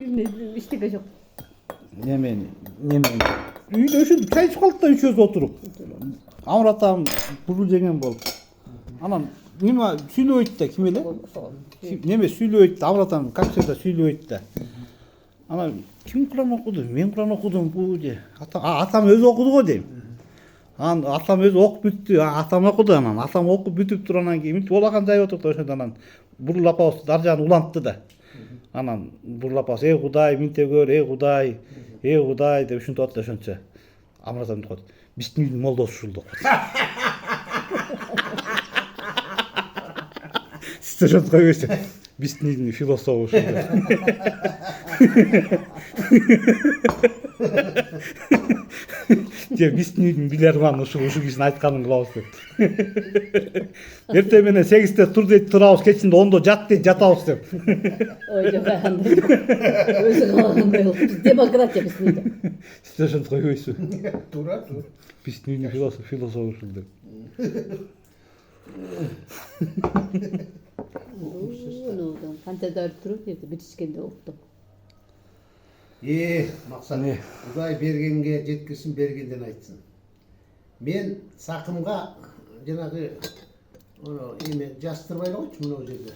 Иштеге жок. Немен үйдө ушинтип чай ичип калдык да үчөөбүз отуруп. Амыр атам бузул жеген болуп. Анан неме сүйлөбөйт да ким эле? Неме сүйлөбөйт да Амыр атам капчада сүйлөбөйт да. Анан ким Кур'ан окуду? Мен Кур'ан окудум бу же. Атам өзү окуду го дейм. Анан атам өзү окуп бүттү. Атам окуду анан. Атам окуп бүтүп туранан кийин мынтип олаган жай отурду ошондо анан бурул апабыз ар жагын улантты да. Анан бурул апабыз эй Кудай минте көр, эй Кудай деп ушинтип атты ошончо. Амыр атам деп коет. Биздин үйдүн молдосу ушул деп коет. Сиз ошентип койбойсуз. Биздин үйдүн философу ушул деп. Же биздин үйдүн билерманы ушул кишинин айтканын кылабыз деп. Эртең менен 8-те тур дейт, турабыз, кечинде 10-до жат дейт, жатабыз деп. Ой, жок, андай жок. Өзү каалагандай болуп. Биз демократия биздин үйдө. Сиз ошентип койбойсуз. Туура. Биздин үйдүн философу ушул деп. Канчадар туруп битишкенде уктум. Максат, Кудай бергенге жеткирсин, бергенден айтсын. Мен сакымга жанагы эме жастырбай койчу мына жерде.